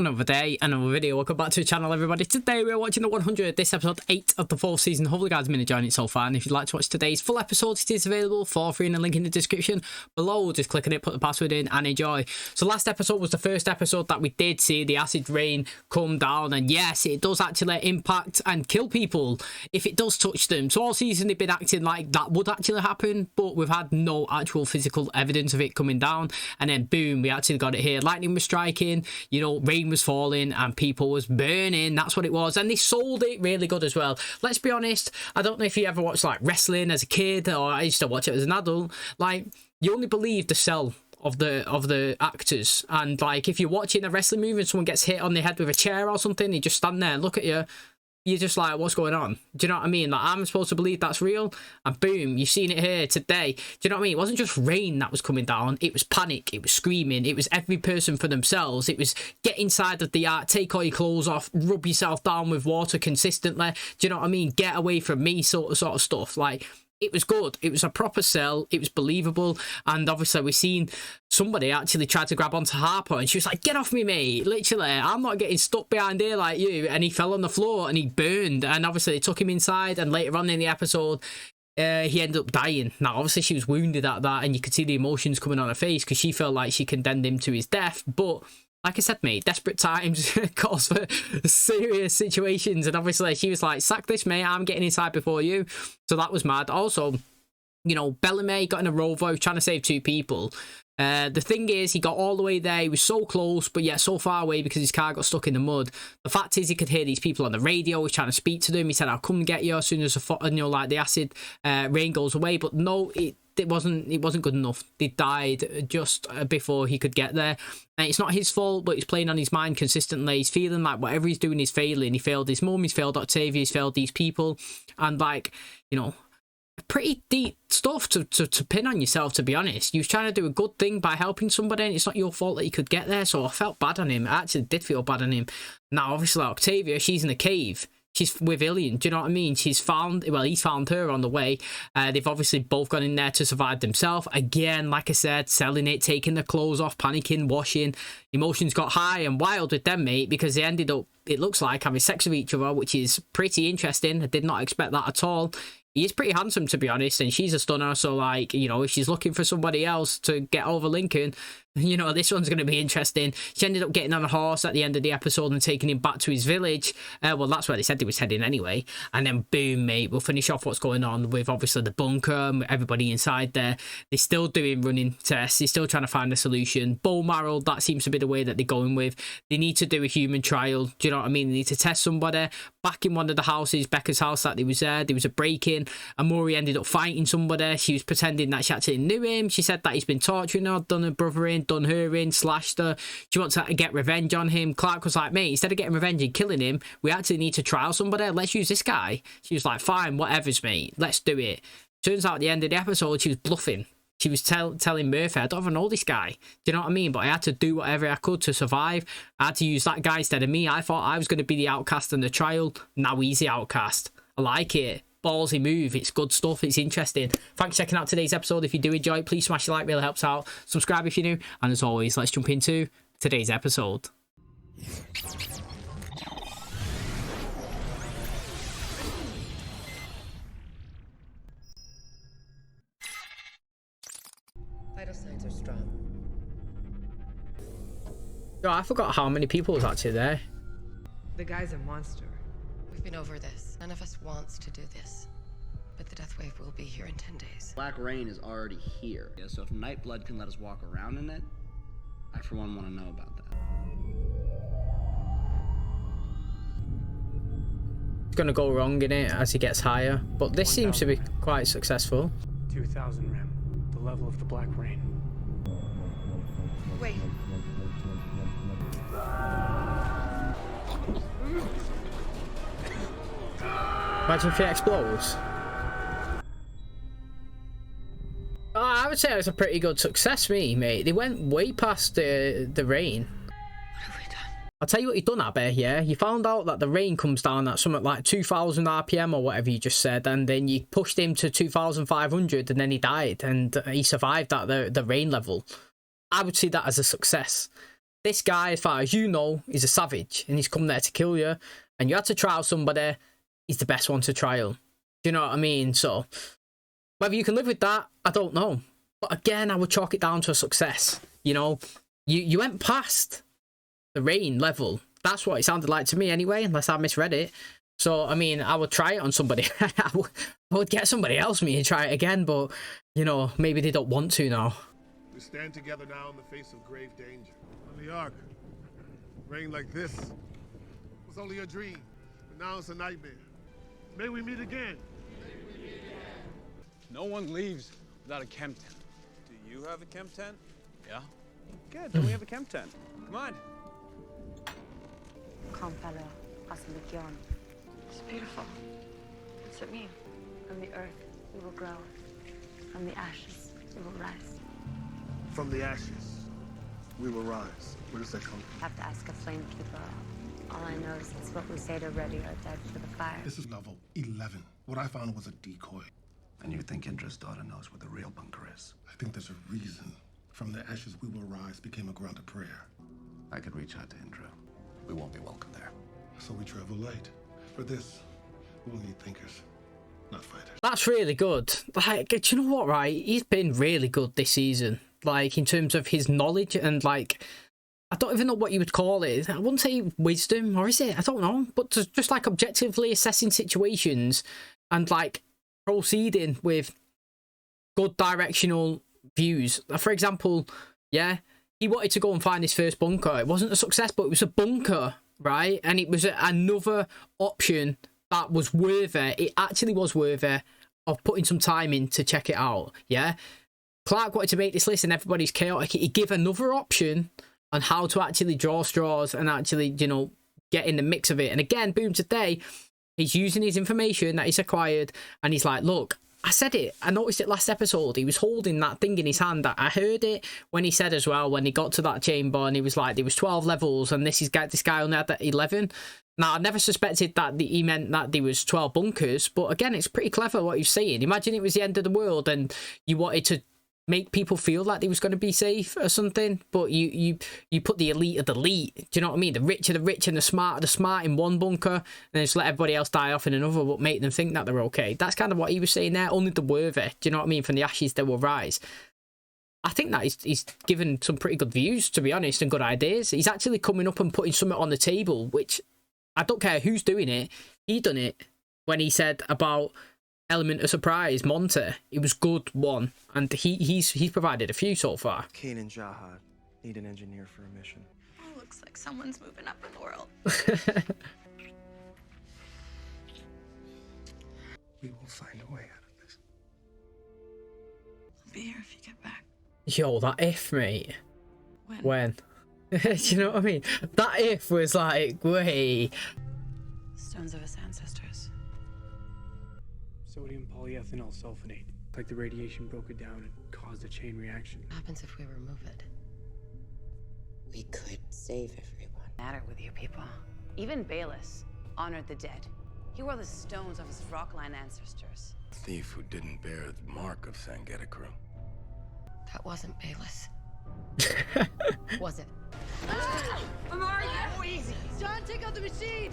Another day, another video. Welcome back to the channel, everybody. Today we're watching the 100, this episode 8 of the 4th season. Hopefully you guys have been enjoying it so far, and if you'd like to watch today's full episode, it is available for free in the link in the description below. Just click on it, put the password in and enjoy. So last episode was the first episode that we did see the acid rain come down, and yes, it does actually impact and kill people if it does touch them. So all season they've been acting like that would actually happen, but we've had no actual physical evidence of it coming down, and then boom, we actually got it here. Lightning was striking, you know, rain was falling and people was burning. That's what it was, and they sold it really good as well. Let's be honest, I don't know if you ever watched like wrestling as a kid, or I used to watch it as an adult. Like, you only believe the sell of the actors, and like if you're watching a wrestling movie and someone gets hit on the head with a chair or something, you just stand there and look at you. You're just like, what's going on? Do you know what I mean? Like, I'm supposed to believe that's real, and boom, you've seen it here today. Do you know what I mean? It wasn't just rain that was coming down. It was panic. It was screaming. It was every person for themselves. It was get inside of the art, take all your clothes off, rub yourself down with water consistently. Do you know what I mean? Get away from me, sort of stuff. Like, it was good. It was a proper sell. It was believable. And obviously we've seen somebody actually try to grab onto Harper, and she was like, get off me, mate. Literally, I'm not getting stuck behind here like you. And he fell on the floor and he burned. And obviously they took him inside, and later on in the episode, he ended up dying. Now, obviously she was wounded at that, and you could see the emotions coming on her face because she felt like she condemned him to his death. But like I said, mate, desperate times calls for serious situations. And obviously she was like, sack this, mate, I'm getting inside before you. So that was mad. Also, you know, Bellamy got in a rover. He was trying to save two people. The thing is, he got all the way there. He was so close, but yet so far away because his car got stuck in the mud. The fact is, he could hear these people on the radio. He was trying to speak to them. He said, I'll come get you as soon as the acid rain goes away. But no, it wasn't good enough. They died just before he could get there. And it's not his fault, but it's playing on his mind consistently. He's feeling like whatever he's doing is failing. He failed his mum, he's failed Octavia, he's failed these people. And like, you know, pretty deep stuff to pin on yourself, to be honest. You was trying to do a good thing by helping somebody, and it's not your fault that he could get there. So I felt bad on him. I actually did feel bad on him. Now, obviously, like Octavia, she's in a cave. She's with Ilian. Do you know what I mean? He's found her on the way. They've obviously both gone in there to survive themselves. Again, like I said, selling it, taking their clothes off, panicking, washing. Emotions got high and wild with them, mate, because they ended up, it looks like, having sex with each other, which is pretty interesting. I did not expect that at all. He is pretty handsome, to be honest, and she's a stunner. So, like, you know, if she's looking for somebody else to get over Lincoln, you know, this one's going to be interesting. She ended up getting on a horse at the end of the episode and taking him back to his village. Well, that's where they said he was heading anyway. And then, boom, mate, we'll finish off what's going on with, obviously, the bunker and everybody inside there. They're still doing running tests. They're still trying to find a solution. Bone marrow, that seems to be the way that they're going with. They need to do a human trial. Do you know what I mean? They need to test somebody. Back in one of the houses, Becca's house, that they was there was a break-in. EMORI ended up fighting somebody. She was pretending that she actually knew him. She said that he's been torturing her, done her brother in, done her in, slashed her. She wants to get revenge on him. Clarke was like, mate, instead of getting revenge and killing him, we actually need to trial somebody. Let's use this guy. She was like, fine, whatever's, mate. Let's do it. Turns out at the end of the episode, she was bluffing. She was telling Murphy, I don't even know this guy. Do you know what I mean? But I had to do whatever I could to survive. I had to use that guy instead of me. I thought I was going to be the outcast in the trial. Now he's the outcast. I like it. Ballsy move. It's good stuff. It's interesting. Thanks for checking out today's episode. If you do enjoy it, please smash the like. Really helps out. Subscribe if you're new. And as always, let's jump into today's episode. Vital signs are strong. Yo, I forgot how many people was actually there. The guy's a monster. We've been over this. None of us wants to do this. But the death wave will be here in 10 days. Black rain is already here. Yeah, so if Nightblood can let us walk around in it, I for one want to know about that. It's going to go wrong in it as he gets higher. But this seems to be quite successful. 2,000 rem. The level of the black rain. Wait. Imagine if it explodes. I would say it was a pretty good success, mate. They went way past the rain. What have we done? I'll tell you what you done, Abby, yeah? You found out that the rain comes down at something like 2,000 RPM or whatever you just said, and then you pushed him to 2,500 and then he died, and he survived at the rain level. I would see that as a success. this guy, as far as you know, is a savage and he's come there to kill you, and you had to trial somebody, he's the best one to trial. Do you know what I mean? So whether you can live with that, I don't know. But again, I would chalk it down to a success. You know, you went past the rain level. That's what it sounded like to me anyway, unless I misread it. So, I mean, I would try it on somebody. I would get somebody else me and try it again, but, you know, maybe they don't want to now. We stand together now in the face of grave danger. On the Ark, rain like this was only a dream, but now it's a nightmare. May we meet again. No one leaves without a chem tent. Do you have a chem tent? Yeah? Good, then we have a chem tent. Come on. It's beautiful. What's it mean? From the earth, we will grow. From the ashes, we will rise. From the ashes, we will rise. Where does that come from? I have to ask a flamekeeper. All I know is it's what we say to ready our dead for the fire. This is level 11. What I found was a decoy. And you think Indra's daughter knows where the real bunker is? I think there's a reason. From the ashes, we will rise became a grounded prayer. I could reach out to Indra. We won't be welcome there. So we travel light. For this, we will need thinkers, not fighters. That's really good. Like, do you know what, right? He's been really good this season. Like, in terms of his knowledge and, like, I don't even know what you would call it. I wouldn't say wisdom, or is it? I don't know. But just, like, objectively assessing situations and, like, proceeding with good directional views. For example, yeah, he wanted to go and find his first bunker. It wasn't a success, but it was a bunker, right? And it was another option that was worthy. It actually was worthy of putting some time in to check it out, yeah? Clarke wanted to make this list and everybody's chaotic. He gave another option on how to actually draw straws and actually, you know, get in the mix of it. And again, boom, today, he's using his information that he's acquired and he's like, look, I said it. I noticed it last episode. He was holding that thing in his hand. I heard it when he said as well, when he got to that chamber and he was like, there was 12 levels and this guy only had that 11. Now, I never suspected that he meant that there was 12 bunkers. But again, it's pretty clever what he's saying. Imagine it was the end of the world and you wanted to make people feel like they was going to be safe or something, but you put the elite of the elite, do you know what I mean? The rich of the rich and the smart of the smart in one bunker, and then just let everybody else die off in another, but make them think that they're okay. That's kind of what he was saying there. Only the worthy, do you know what I mean? From the ashes they will rise. I think that he's given some pretty good views, to be honest, and good ideas. He's actually coming up and putting something on the table, which I don't care who's doing it. He done it when he said about element of surprise, Monte. It was good one, and he's provided a few so far. Kane and Jahad need an engineer for a mission. Oh, looks like someone's moving up in the world. We will find a way out of this. I'll be here if you get back. Yo, that if, mate. When? Do you know what I mean? That if was like, way. Stones of his ancestors. Sodium polyethanol sulfonate. Like the radiation broke it down and caused a chain reaction. What happens if we remove it? We could save everyone. Matter with you people. Even Bayless honored the dead. He wore the stones of his rockline ancestors. A thief who didn't bear the mark of Sangeta-crew. That wasn't Bayless. Was it? EMORI, oh, easy. John, take out the machine.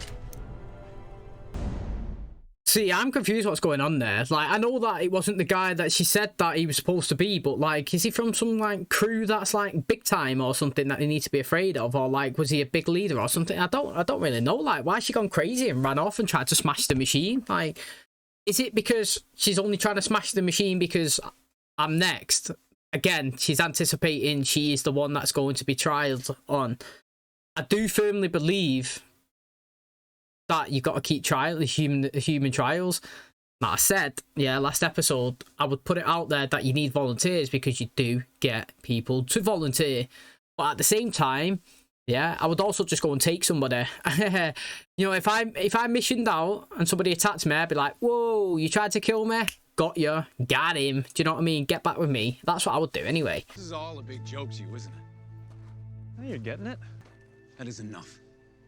See, I'm confused what's going on there. Like, I know that it wasn't the guy that she said that he was supposed to be, but, like, is he from some, like, crew that's, like, big time or something that they need to be afraid of? Or, like, was he a big leader or something? I don't really know. Like, why has she gone crazy and ran off and tried to smash the machine? Like, is it because she's only trying to smash the machine because I'm next? Again, she's anticipating she is the one that's going to be trialed on. I do firmly believe that you got to keep human trials. Like I said, yeah, last episode, I would put it out there that you need volunteers because you do get people to volunteer. But at the same time, yeah, I would also just go and take somebody. You know, if I missioned out and somebody attacked me, I'd be like, whoa, you tried to kill me? Got you. Got him. Do you know what I mean? Get back with me. That's what I would do anyway. This is all a big joke to you, isn't it? Oh, you're getting it? That is enough.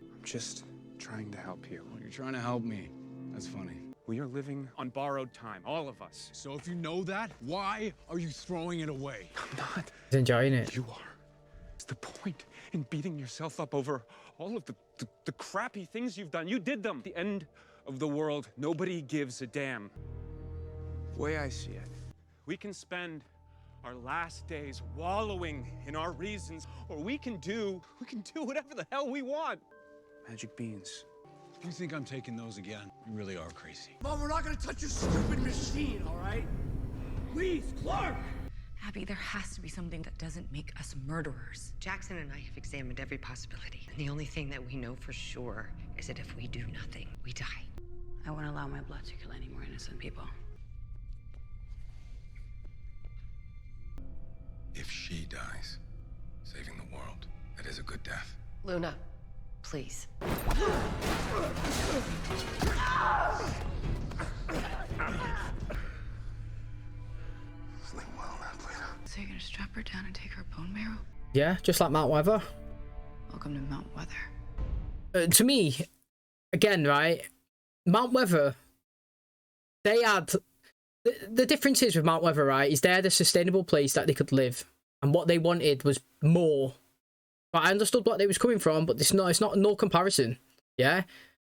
I'm just trying to help you. Well, you're trying to help me. That's funny. We are living on borrowed time, all of us. So if you know that, why are you throwing it away? I'm not. He's enjoying it. You are. the point in beating yourself up over all of the crappy things you've done? You did them. At the end of the world, nobody gives a damn. The way I see it, We can spend our last days wallowing in our reasons, or we can do whatever the hell we want. magic beans. If you think I'm taking those again, you really are crazy. Mom, we're not gonna touch your stupid machine, all right? Please, Clark! Abby, there has to be something that doesn't make us murderers. Jackson and I have examined every possibility. And the only thing that we know for sure is that if we do nothing, we die. I won't allow my blood to kill any more innocent people. If she dies, saving the world, that is a good death. Luna, please. Sleep well now, Luna. So you're gonna strap her down and take her bone marrow? Yeah, just like Mount Weather. Welcome to Mount Weather. To me, again, right, Mount Weather, they had the difference is with Mount Weather, right, is they had a sustainable place that they could live, and what they wanted was more. But I understood what they was coming from, but it's not no comparison. Yeah,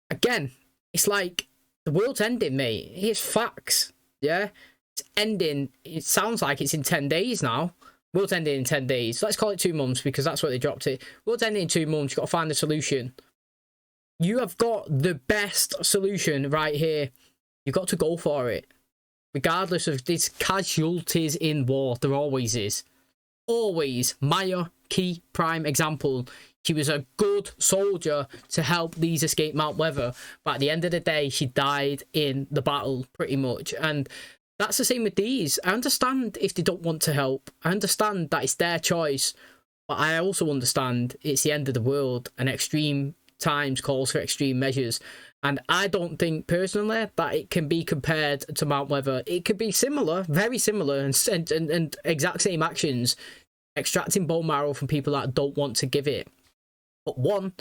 again, it's like the world's ending, mate. It's facts. Yeah, it's ending. It sounds like it's in 10 days now. World's ending in 10 days. Let's call it 2 months because that's what they dropped it. World's ending in 2 months. You've got to find a solution. You have got the best solution right here. You've got to go for it. Regardless of these casualties in war, there always is. Always. Maya, key prime example. She was a good soldier to help these escape Mount Weather. But at the end of the day, she died in the battle, pretty much. And that's the same with these. I understand if they don't want to help. I understand that it's their choice. But I also understand it's the end of the world and extreme times calls for extreme measures. And I don't think personally that it can be compared to Mount Weather. It could be similar, very similar, and exact same actions, extracting bone marrow from people that don't want to give it. But one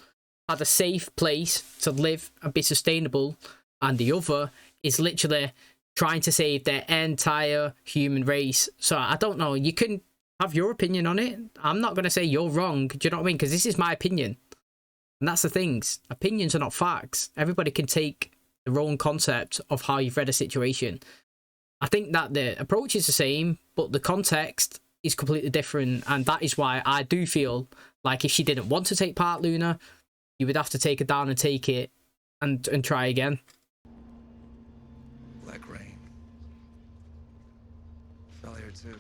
had a safe place to live and be sustainable, and the other is literally trying to save their entire human race. So I don't know. You can have your opinion on it. I'm not going to say you're wrong. Do you know what I mean? Because this is my opinion. And that's the things. Opinions are not facts. Everybody can take their own concept of how you've read a situation. I think that the approach is the same, but the context is completely different. And that is why I do feel like if she didn't want to take part, Luna, you would have to take her down and take it and try again. Black rain. Fell here too.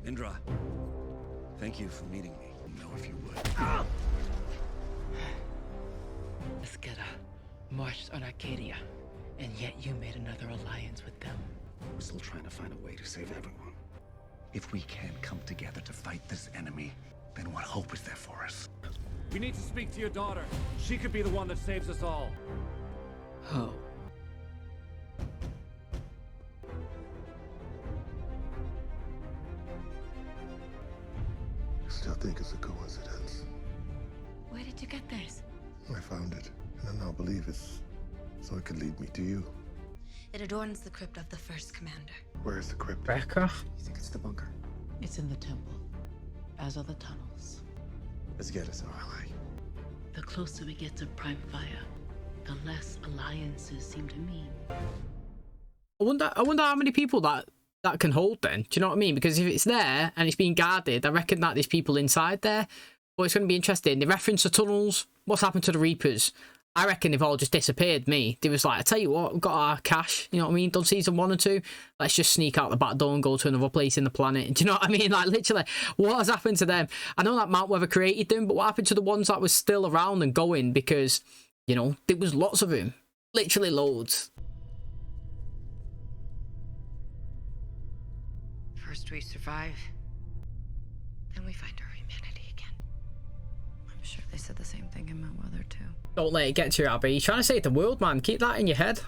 Indra, thank you for meeting me. No, if you would. Esqueda marched on Arcadia, and yet you made another alliance with them. We're still trying to find a way to save everyone. If we can't come together to fight this enemy, then what hope is there for us? We need to speak to your daughter. She could be the one that saves us all. Oh. Still think it's a coincidence. Where did you get this? I found it, and I now believe it's so it could lead me to you. It adorns the crypt of the first commander. Where is the crypt? Becca? You think it's the bunker? It's in the temple, as are the tunnels. Let's get us our ally. The closer we get to Prime Fire, the less alliances seem to mean. I wonder how many people that can hold then. Do you know what I mean? Because if it's there and it's being guarded, I reckon that there's people inside there. But it's going to be interesting. They reference the tunnels. What's happened to the Reapers? I reckon they've all just disappeared, me. They was like, I tell you what, we've got our cash. You know what I mean? Done season 1 and 2. Let's just sneak out the back door and go to another place in the planet. Do you know what I mean? Like, literally, what has happened to them? I know that Mount Weather created them, but what happened to the ones that were still around and going? Because, you know, there was lots of them. Literally loads. First we survive, then we find our humanity again. I'm sure they said the same thing in Mount Weather too. Don't let it get to you, Abby. You're trying to save the world, man. Keep that in your head.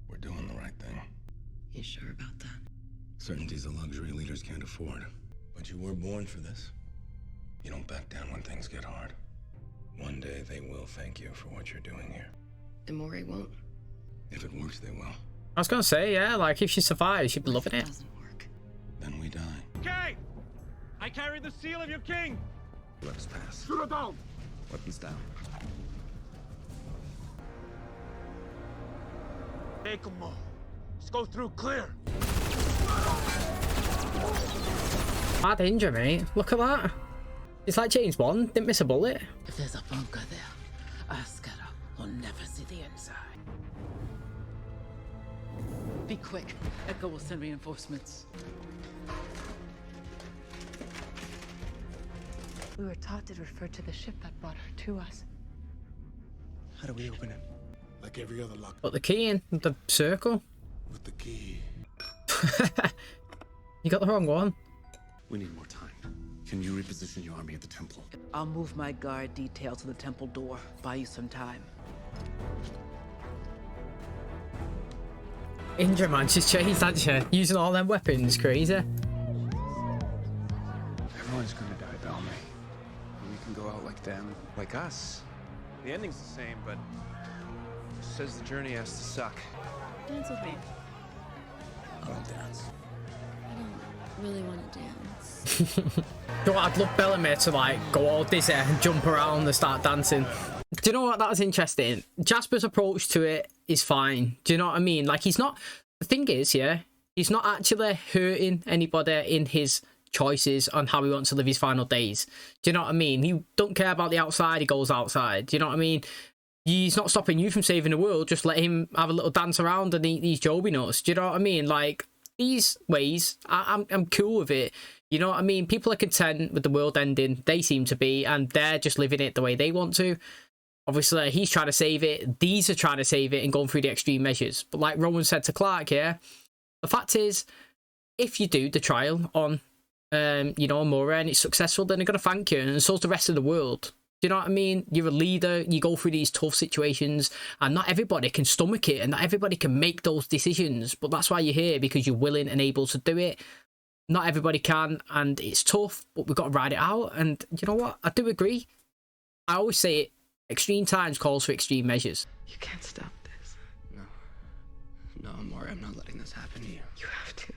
We're doing the right thing. You sure about that? Certainty's a luxury leaders can't afford. But you were born for this. You don't back down when things get hard. One day they will thank you for what you're doing here. EMORI won't. If it works, they will. I was gonna say, yeah, like if she survives, she'd be loving it. Then we die. Okay! I carry the seal of your king! Let us pass. Shoot her down! Weapons down. Take them all. Let's go through clear. Bad injury, mate. Look at that. It's like James Bond. Didn't miss a bullet. If there's a bunker there, Askara will never see the inside. Be quick. Echo will send reinforcements. We were taught to refer to the ship that brought her to us. How do we open it? Like every other lock. Put the key in the circle. With the key. You got the wrong one. We need more time. Can you reposition your army at the temple? I'll move my guard detail to the temple door. Buy you some time. Indra, man, she's changed, hasn't she? Using all them weapons, crazy. Everyone's gonna die, Bellamy. We can go out like them, like us. The ending's the same, but it says the journey has to suck. Dance with me. I don't dance. I don't really want to dance. You know what, I'd love Bellamy to like go all dizzy and jump around and start dancing. Do you know what, that was interesting? Jasper's approach to it is fine. Do you know what I mean? Like, he's not, the thing is, yeah, he's not actually hurting anybody in his choices on how he wants to live his final days. Do you know what I mean? He don't care about the outside, he goes outside. Do you know what I mean? He's not stopping you from saving the world. Just let him have a little dance around and eat these Joby nuts. Do you know what I mean? Like, these ways, I'm cool with it. You know what I mean? People are content with the world ending. They seem to be, and they're just living it the way they want to. Obviously, he's trying to save it. These are trying to save it and going through the extreme measures. But like Rowan said to Clark here, the fact is, if you do the trial on, you know, EMORI and it's successful, then they're going to thank you. And so's the rest of the world. Do you know what I mean? You're a leader. You go through these tough situations. And not everybody can stomach it. And not everybody can make those decisions. But that's why you're here, because you're willing and able to do it. Not everybody can. And it's tough. But we've got to ride it out. And you know what? I do agree. I always say it. Extreme times calls for extreme measures. You can't stop this. No, EMORI, I'm not letting this happen to you. You have to.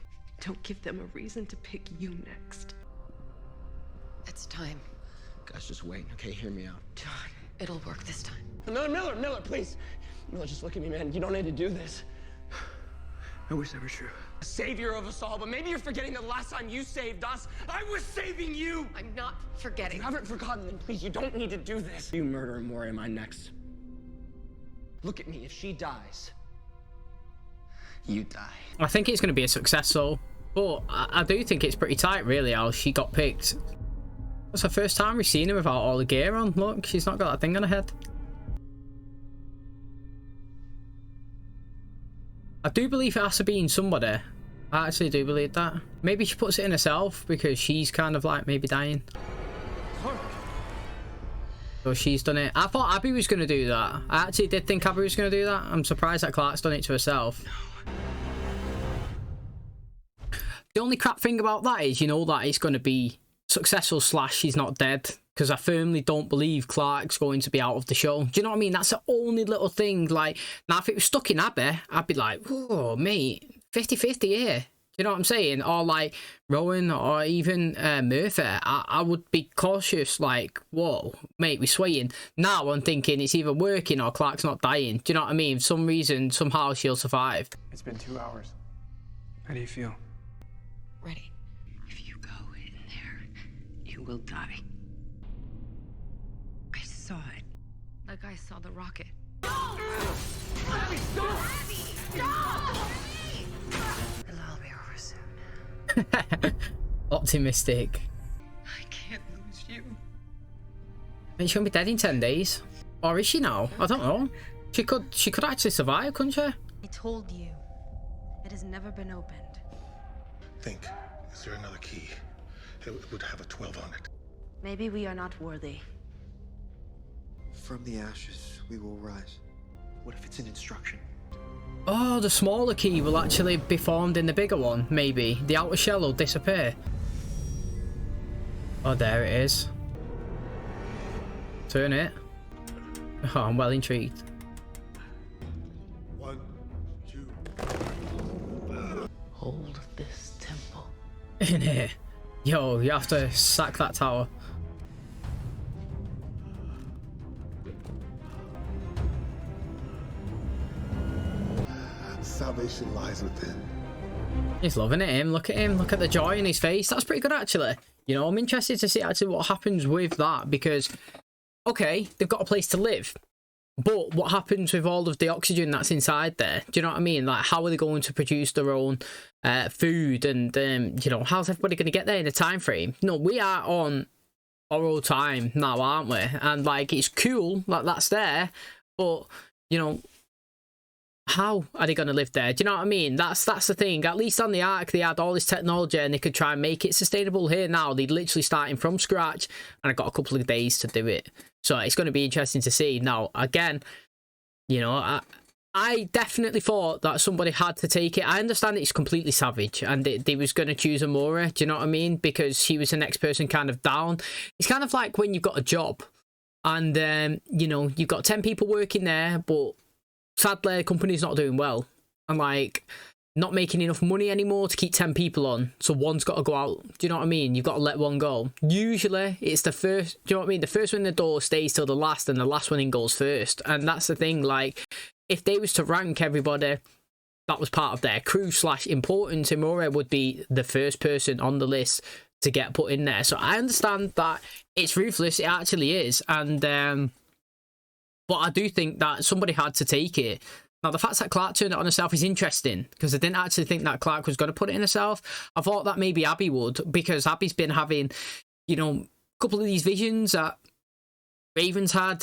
Don't give them a reason to pick you next. It's time. Guys, just wait, okay? Hear me out. John, it'll work this time. Miller, please. Miller, just look at me, man. You don't need to do this. I wish that were true. Savior of us all, but maybe you're forgetting that the last time you saved us, I was saving you! I'm not forgetting. If you haven't forgotten, then please, you don't need to do this. You murder EMORI, am I next? Look at me, if she dies, you die. I think it's going to be a success, though. But I do think it's pretty tight, really, how she got picked. That's the first time we've seen her without all the gear on. Look, she's not got that thing on her head. I do believe it has to be in somebody. I actually do believe that. Maybe she puts it in herself because she's kind of like maybe dying. So she's done it. I thought Abby was going to do that. I actually did think Abby was going to do that. I'm surprised that Clark's done it to herself. The only crap thing about that is, you know, that it's going to be successful / she's not dead. Because I firmly don't believe Clark's going to be out of the show. Do you know what I mean? That's the only little thing. Like, now if it was stuck in Abby, I'd be like, whoa, mate, 50-50 here. Do you know what I'm saying? Or like Rowan or even Murphy. I would be cautious, like, whoa, mate, we're swaying. Now I'm thinking it's either working or Clark's not dying. Do you know what I mean? For some reason, somehow she'll survive. It's been 2 hours. How do you feel? Ready. If you go in there, you will die. I saw it. Like I saw the rocket. No! Abby, stop! Abby, stop! It'll all be over soon. Optimistic. I can't lose you. She's gonna be dead in 10 days. Or is she now? I don't know. She could actually survive, couldn't she? I told you. It has never been opened. Think, is there another key? It would have a 12 on it. Maybe we are not worthy. From the ashes, we will rise. What if it's an instruction? Oh, the smaller key will actually be formed in the bigger one, maybe. The outer shell will disappear. Oh, there it is. Turn it. Oh, I'm well intrigued. 1, 2. In here. Yo, you have to sack that tower. Salvation lies within. He's loving it, him. Look at him. Look at the joy in his face. That's pretty good, actually. You know, I'm interested to see actually what happens with that because, okay, they've got a place to live. But what happens with all of the oxygen that's inside there? Do you know what I mean? Like, how are they going to produce their own food? And, you know, how's everybody going to get there in a time frame? No, we are on borrowed time now, aren't we? And, like, it's cool that that's there. But, you know, how are they going to live there? Do you know what I mean? That's the thing. At least on the Ark, they had all this technology and they could try and make it sustainable. Here now, they're literally starting from scratch and I got a couple of days to do it. So it's going to be interesting to see. Now, again, you know, I definitely thought that somebody had to take it. I understand it's completely savage and they was going to choose EMORI. Do you know what I mean? Because she was the next person kind of down. It's kind of like when you've got a job and, you know, you've got 10 people working there, but sadly, the company's not doing well and like not making enough money anymore to keep 10 people on. So one's got to go out. Do you know what I mean? You've got to let one go. Usually, it's the first, do you know what I mean? The first one in the door stays till the last and the last one in goes first. And that's the thing, like, if they was to rank everybody that was part of their crew / importance, EMORI would be the first person on the list to get put in there. So I understand that it's ruthless. It actually is. And, but I do think that somebody had to take it. Now, the fact that Clarke turned it on herself is interesting because I didn't actually think that Clarke was going to put it in herself. I thought that maybe Abby would because Abby's been having, you know, a couple of these visions that Raven's had.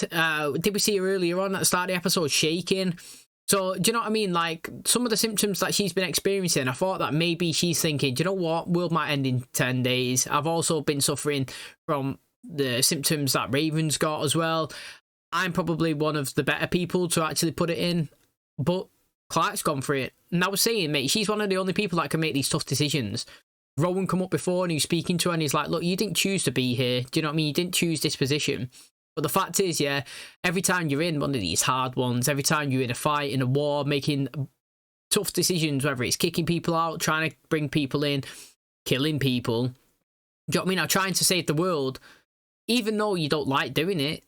Did we see her earlier on at the start of the episode shaking? So, do you know what I mean? Like, some of the symptoms that she's been experiencing, I thought that maybe she's thinking, do you know what? World might end in 10 days. I've also been suffering from the symptoms that Raven's got as well. I'm probably one of the better people to actually put it in, but Clarke's gone for it. And I was saying, mate, she's one of the only people that can make these tough decisions. Rowan come up before and he was speaking to her and he's like, look, you didn't choose to be here. Do you know what I mean? You didn't choose this position. But the fact is, yeah, every time you're in one of these hard ones, every time you're in a fight, in a war, making tough decisions, whether it's kicking people out, trying to bring people in, killing people, do you know what I mean? Or trying to save the world, even though you don't like doing it,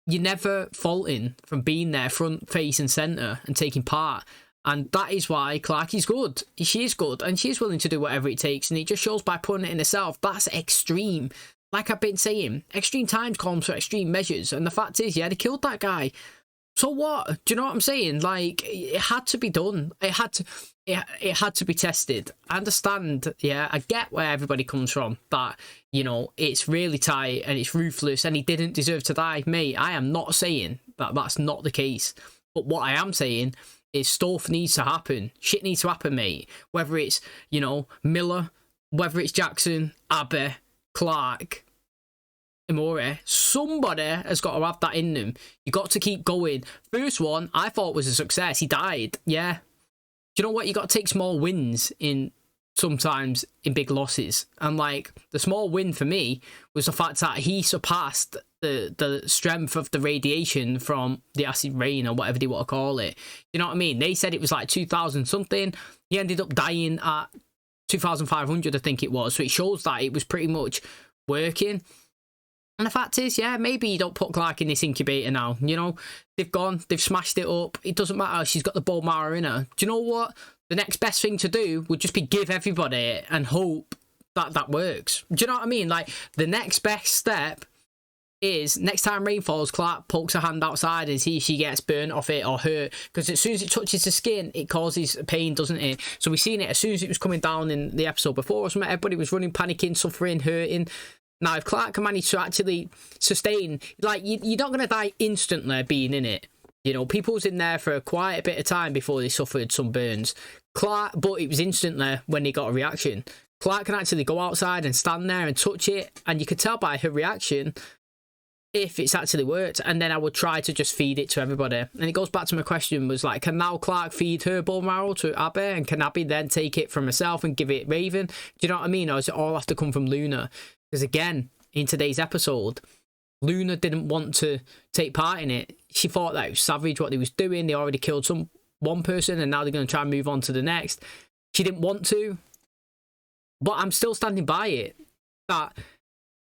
you're never faulting from being there front, face and centre and taking part. And that is why Clarke is good. She is good and she's willing to do whatever it takes. And it just shows by putting it in herself. That's extreme. Like I've been saying, extreme times calls for extreme measures. And the fact is, yeah, they killed that guy. So what? Do you know what I'm saying? Like, it had to be done. It had to be tested. I understand, yeah, I get where everybody comes from, that, you know, it's really tight and it's ruthless and he didn't deserve to die. Mate, I am not saying that that's not the case. But what I am saying is stuff needs to happen. Shit needs to happen, mate. Whether it's, you know, Miller, whether it's Jackson, Abby, Clarke, EMORI, somebody has got to have that in them. You got to keep going. First one, I thought was a success. He died, yeah. Do you know what? You got to take small wins in sometimes in big losses. And like the small win for me was the fact that he surpassed the strength of the radiation from the acid rain or whatever they want to call it. You know what I mean? They said it was like 2,000 something. He ended up dying at 2,500, I think it was. So it shows that it was pretty much working. And the fact is, yeah, maybe you don't put Clarke in this incubator now. You know, they've smashed it up. It doesn't matter. She's got the bone marrow in her. Do you know what? The next best thing to do would just be give everybody it and hope that that works. Do you know what I mean? Like, the next best step is next time rain falls, Clarke pokes her hand outside and see if she gets burnt off it or hurt. Because as soon as it touches the skin, it causes pain, doesn't it? So we've seen it as soon as it was coming down in the episode before. Everybody was running, panicking, suffering, hurting. Now, if Clarke can manage to actually sustain, like, you're not going to die instantly being in it. You know, people was in there for quite a bit of time before they suffered some burns. Clarke, but it was instantly when they got a reaction. Clarke can actually go outside and stand there and touch it, and you could tell by her reaction if it's actually worked. And then I would try to just feed it to everybody. And it goes back to my question, was like, can now Clarke feed her bone marrow to Abby, and can Abby then take it from herself and give it Raven? Do you know what I mean? Or does it all have to come from Luna? Because again, in today's episode, Luna didn't want to take part in it. She thought that it was savage what they was doing. They already killed one person and now they're going to try and move on to the next. She didn't want to. But I'm still standing by it, that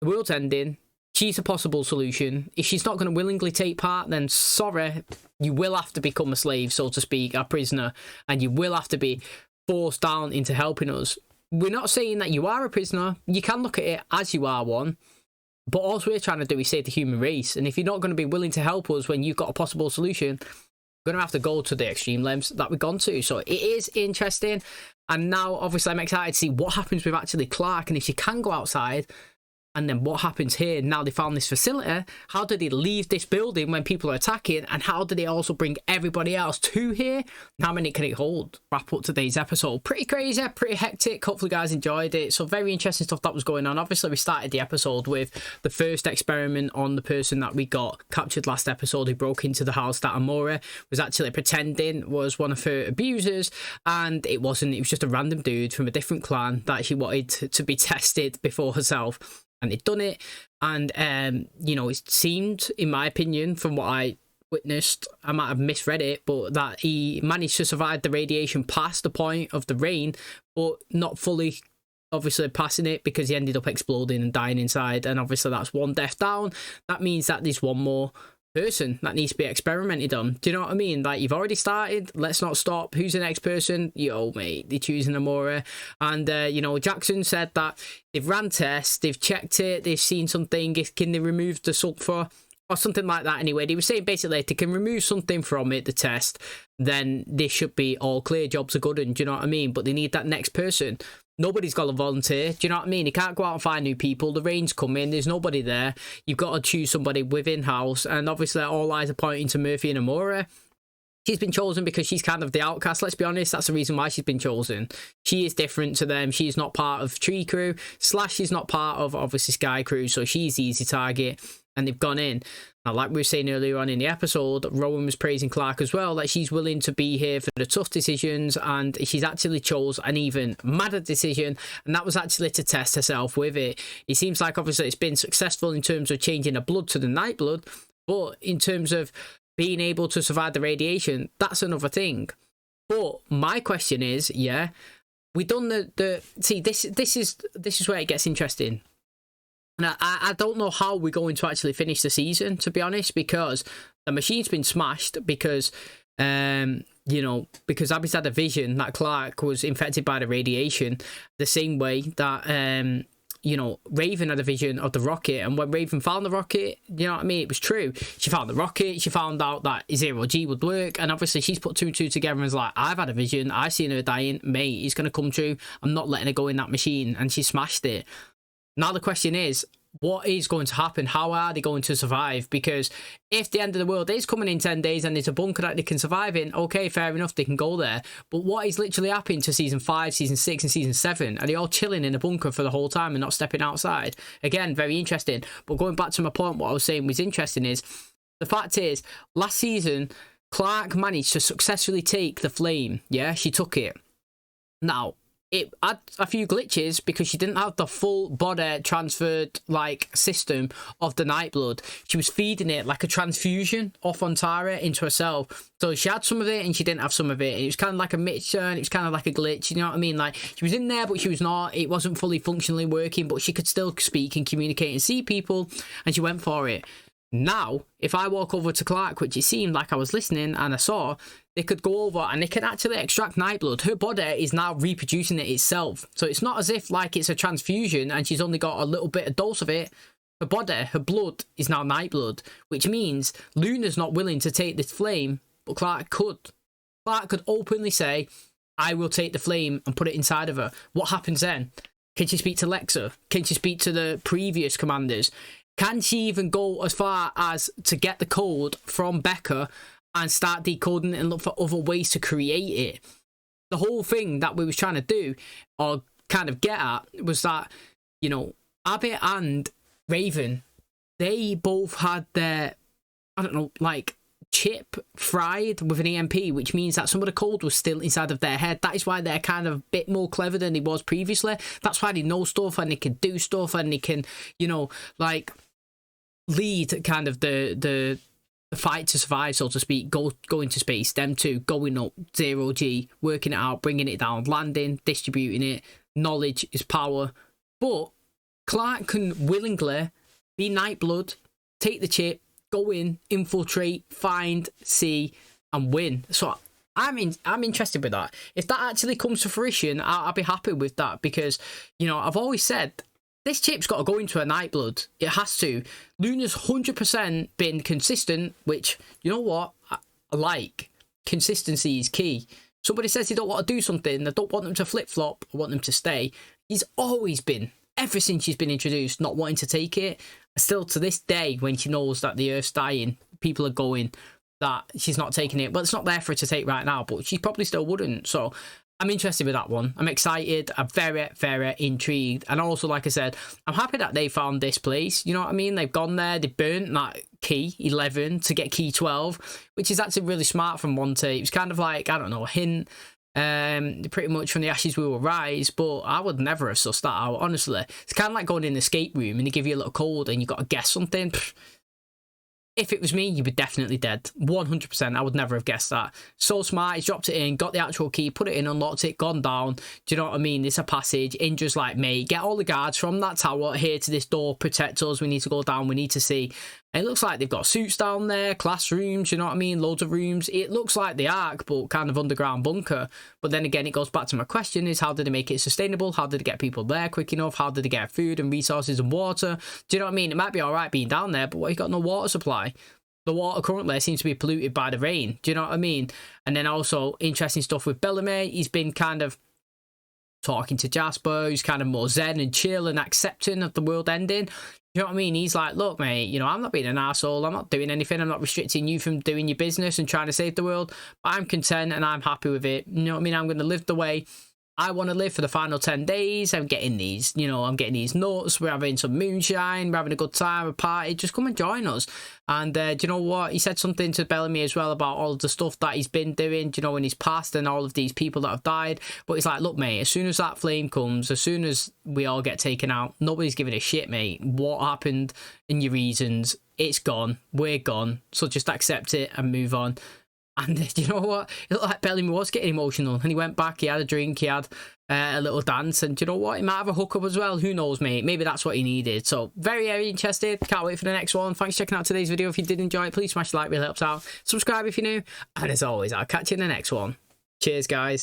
the world's ending. She's a possible solution. If she's not going to willingly take part, then sorry, you will have to become a slave, so to speak, a prisoner, and you will have to be forced down into helping us. We're not saying that you are a prisoner. You can look at it as you are one, but all we're trying to do is save the human race. And if you're not going to be willing to help us when you've got a possible solution, we're going to have to go to the extreme lengths that we've gone to. So it is interesting. And now, obviously, I'm excited to see what happens with actually Clarke, and if she can go outside. And then what happens here? Now they found this facility. How did they leave this building when people are attacking? And how did they also bring everybody else to here? And how many can it hold? Wrap up today's episode. Pretty crazy, pretty hectic. Hopefully you guys enjoyed it. So very interesting stuff that was going on. Obviously we started the episode with the first experiment on the person that we got captured last episode, who broke into the house that EMORI was actually pretending was one of her abusers. And it wasn't. It was just a random dude from a different clan that she wanted to be tested before herself. And they'd done it, and you know, it seemed, in my opinion, from what I witnessed, I might have misread it, but that he managed to survive the radiation past the point of the rain, but not fully, obviously, passing it, because he ended up exploding and dying inside. And obviously that's one death down. That means that there's one more person that needs to be experimented on. Do you know what I mean? Like, you've already started, let's not stop. Who's the next person? Yo, mate, they're choosing EMORI. And you know, Jackson said that they've ran tests, they've checked it, they've seen something. Can they remove the sulfur or something like that? Anyway, they were saying basically if they can remove something from it, the test, then this should be all clear. Jobs are good. And do you know what I mean? But they need that next person. Nobody's got to volunteer. Do you know what I mean? You can't go out and find new people. The rain's coming. There's nobody there. You've got to choose somebody within house. And obviously all eyes are pointing to Murphy and EMORI. She's been chosen because she's kind of the outcast. Let's be honest. That's the reason why she's been chosen. She is different to them. She's not part of Tree Crew. / she's not part of, obviously, Sky Crew. So she's the easy target. And they've gone in. Now, like we were saying earlier on in the episode, Rowan was praising Clarke as well, that she's willing to be here for the tough decisions, and she's actually chose an even madder decision, and that was actually to test herself with it. It seems like, obviously, it's been successful in terms of changing her blood to the night blood, but in terms of being able to survive the radiation, that's another thing. But my question is, yeah, we done see, this is where it gets interesting. And I don't know how we're going to actually finish the season, to be honest, because the machine's been smashed, because, you know, because Abby's had a vision that Clarke was infected by the radiation, the same way that, you know, Raven had a vision of the rocket. And when Raven found the rocket, you know what I mean, it was true. She found the rocket, she found out that 0G would work, and obviously she's put 2 and 2 together and was like, I've had a vision, I've seen her dying, mate, it's going to come true, I'm not letting her go in that machine, and she smashed it. Now the question is, what is going to happen? How are they going to survive? Because if the end of the world is coming in 10 days and there's a bunker that they can survive in, okay, fair enough, they can go there. But what is literally happening to season 5, season 6 and season 7? Are they all chilling in a bunker for the whole time and not stepping outside? Again, very interesting. But going back to my point, what I was saying was interesting is, the fact is, last season, Clarke managed to successfully take the flame. Yeah, she took it. Now, it had a few glitches because she didn't have the full body transferred like system of the Nightblood. She was feeding it like a transfusion off on Tara into herself. So she had some of it and she didn't have some of it. It was kind of like a mixture, and it was kind of like a glitch, you know what I mean? Like, she was in there but she was not. It wasn't fully functionally working, but she could still speak and communicate and see people, and she went for it. Now, if I walk over to Clarke, which it seemed like I was listening and I saw, they could go over and they can actually extract Nightblood. Her body is now reproducing it itself. So it's not as if like it's a transfusion and she's only got a little bit of dose of it. Her body, her blood is now Nightblood, which means Luna's not willing to take this flame, but Clarke could. Clarke could openly say, I will take the flame and put it inside of her. What happens then? Can she speak to Lexa? Can she speak to the previous commanders? Can she even go as far as to get the code from Becca and start decoding it and look for other ways to create it? The whole thing that we was trying to do, or kind of get at, was that, you know, Abby and Raven, they both had their, I don't know, like, chip fried with an EMP, which means that some of the code was still inside of their head. That is why they're kind of a bit more clever than they was previously. That's why they know stuff and they can do stuff and they can, you know, like, lead kind of the fight to survive, so to speak, go into space, them two going up 0G, working it out, bringing it down, landing, distributing it, knowledge is power. But Clarke can willingly be Nightblood, take the chip, go in, infiltrate, find, see, and win. So I'm interested with that. If that actually comes to fruition, I'll be happy with that, because, you know, I've always said this chip's got to go into a Nightblood. It has to. Luna's 100% been consistent, which, you know what, I like. Consistency is key. Somebody says they don't want to do something, I don't want them to flip-flop, I want them to stay. He's always been, ever since she's been introduced, not wanting to take it. Still to this day, when she knows that the Earth's dying, people are going that she's not taking it. But it's not there for her to take right now, but she probably still wouldn't. So I'm interested with that one. I'm excited. I'm very, very intrigued. And also, like I said, I'm happy that they found this place. You know what I mean? They've gone there, they burnt that key 11 to get key 12, which is actually really smart from Monty. It was kind of like, I don't know, a hint. Pretty much from the ashes we will rise, but I would never have sussed that out, honestly. It's kind of like going in the escape room and they give you a little code and you got to guess something. If it was me, you were definitely dead. 100%. I would never have guessed that. So smart. He's dropped it in, got the actual key, put it in, unlocked it, gone down. Do you know what I mean? It's a passage. Indra's like, mate, get all the guards from that tower here to this door. Protect us. We need to go down. We need to see. And it looks like they've got suits down there, classrooms, you know what I mean? Loads of rooms. It looks like the Ark, but kind of underground bunker. But then again, it goes back to my question is, how did they make it sustainable? How did they get people there quick enough? How did they get food and resources and water? Do you know what I mean? It might be all right being down there, but what, you got no water supply? The water currently seems to be polluted by the rain. Do you know what I mean? And then also interesting stuff with Bellamy. He's been kind of talking to Jasper, who's kind of more zen and chill and accepting of the world ending. You know what I mean? He's like, look, mate, you know, I'm not being an arsehole. I'm not doing anything. I'm not restricting you from doing your business and trying to save the world. But I'm content and I'm happy with it. You know what I mean? I'm going to live the way I want to live for the final 10 days. I'm getting these, you know, I'm getting these nuts. We're having some moonshine. We're having a good time, a party. Just come and join us. And do you know what? He said something to Bellamy as well about all of the stuff that he's been doing, you know, in his past and all of these people that have died. But he's like, look, mate, as soon as that flame comes, as soon as we all get taken out, nobody's giving a shit, mate. What happened and your reasons, it's gone. We're gone. So just accept it and move on. And you know what? It looked like Bellamy was getting emotional. And he went back, he had a drink, he had a little dance. And do you know what? He might have a hookup as well. Who knows, mate? Maybe that's what he needed. So, very, very interested. Can't wait for the next one. Thanks for checking out today's video. If you did enjoy it, please smash the like, really helps out. Subscribe if you're new. And as always, I'll catch you in the next one. Cheers, guys.